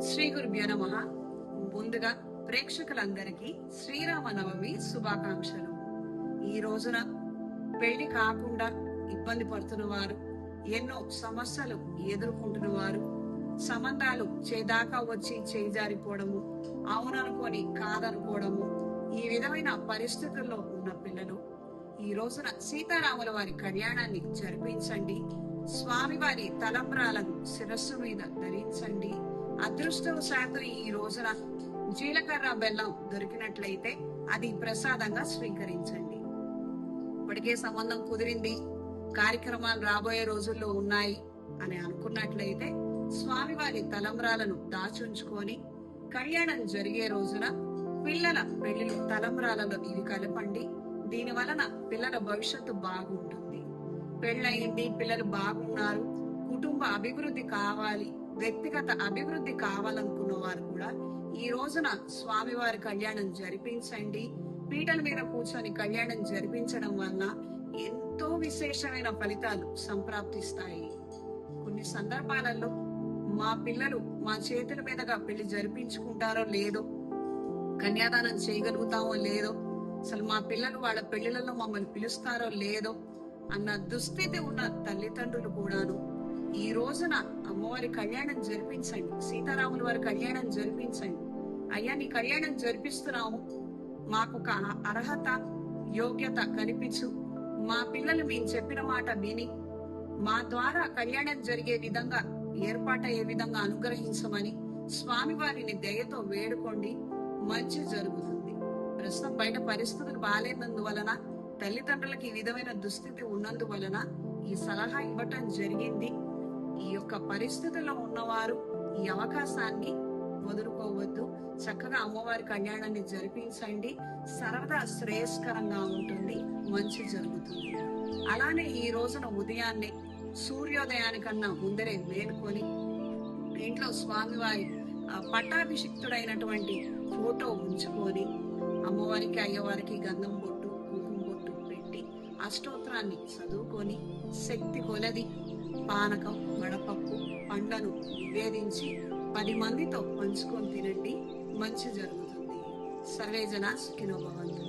శ్రీ గురుభ్యో నమః. ముందుగా ప్రేక్షకులందరికీ శ్రీరామనవమి శుభాకాంక్షలు. ఈ రోజున పెళ్లి కాకుండా ఇబ్బంది పడుతున్న వారు, ఎన్నో సమస్యలు ఎదుర్కొంటున్న వారు, సంబంధాలు చేదాకా వచ్చి చేజారిపోవడము, అవుననుకొని కాదనుకోవడము, ఈ విధమైన పరిస్థితుల్లో ఉన్న పిల్లలు ఈ రోజున సీతారాముల వారి కళ్యాణాన్ని జరిపించండి. స్వామివారి తలంబ్రాలను శిరస్సు మీద ధరించండి. అదృష్టవశాత్తు ఈ రోజున జీలకర్ర బెల్లం దొరికినట్లయితే అది ప్రసాదంగా స్వీకరించండి. ఇప్పటికే సంబంధం కుదిరింది, కార్యక్రమాలు రాబోయే రోజుల్లో ఉన్నాయి అని అనుకున్నట్లయితే స్వామివారి తలంబ్రాలను దాచుంచుకొని కళ్యాణం జరిగే రోజున పిల్లల పెళ్లి తలంబ్రాలలో ఇవి కలపండి. దీని వలన పిల్లల భవిష్యత్తు బాగుంటుంది. పెళ్ళయింది, పిల్లలు బాగున్నారు, కుటుంబ అభివృద్ధి కావాలి, వ్యక్తిగత అభివృద్ధి కావాలనుకున్న వారు కూడా ఈ రోజున స్వామివారి కళ్యాణం జరిపించండి. పీటల మీద కూర్చొని కళ్యాణం జరిపించడం వలన ఎంతో విశేషమైన ఫలితాలు సంప్రాప్తిస్తాయి. కొన్ని సందర్భాలలో మా పిల్లలు మా చేతుల మీదుగా పెళ్లి జరిపించుకుంటారో లేదో, కన్యాదానం చేయగలుగుతామో లేదో, అసలు మా పిల్లలు వాళ్ళ పెళ్లిళ్లలో మమ్మల్ని పిలుస్తారో లేదో అన్న దుస్థితి ఉన్న తల్లిదండ్రులు కూడాను ఈ రోజున అమ్మవారి కళ్యాణం జరిపించండి, సీతారాముల వారి కళ్యాణం జరిపించండి. అయ్యా, నీ కళ్యాణం జరిపిస్తున్నాము, మాకు ఒక అర్హత యోగ్యత కనిపించు, మా పిల్లలు మేము చెప్పిన మాట విని మా ద్వారా కళ్యాణం జరిగే విధంగా ఏర్పాటయ్యే విధంగా అనుగ్రహించమని స్వామివారిని దయతో వేడుకోండి. మంచి జరుగుతుంది. ప్రస్తుతం బయట పరిస్థితులు బాగాలేనందువలన, తల్లిదండ్రులకి ఈ విధమైన దుస్థితి ఉన్నందువలన ఈ సలహా ఇవ్వటం జరిగింది. ఈ యొక్క పరిస్థితుల్లో ఉన్నవారు ఈ అవకాశాన్ని వదులుకోవద్దు. చక్కగా అమ్మవారి కళ్యాణాన్ని జరిపించండి. సర్వదా శ్రేయస్కరంగా ఉంటుంది, మంచి జరుగుతుంది. అలానే ఈ రోజున ఉదయాన్నే సూర్యోదయానికన్నా ముందరే మేలుకొని ఇంట్లో స్వామివారి పట్టాభిషిక్తుడైనటువంటి ఫోటో ఉంచుకొని అమ్మవారికి అయ్యవారికి గంధం బొట్టు కుంకుమ బొట్టు పెట్టి అష్టోత్తరాన్ని చదువుకొని శక్తి కొలది పానకం వడపప్పు పండ్లను నివేదించి 10 మందితో పంచుకొని తినండి, మంచి జరుగుతుంది. సర్వే జనా సుఖినో భవంతు.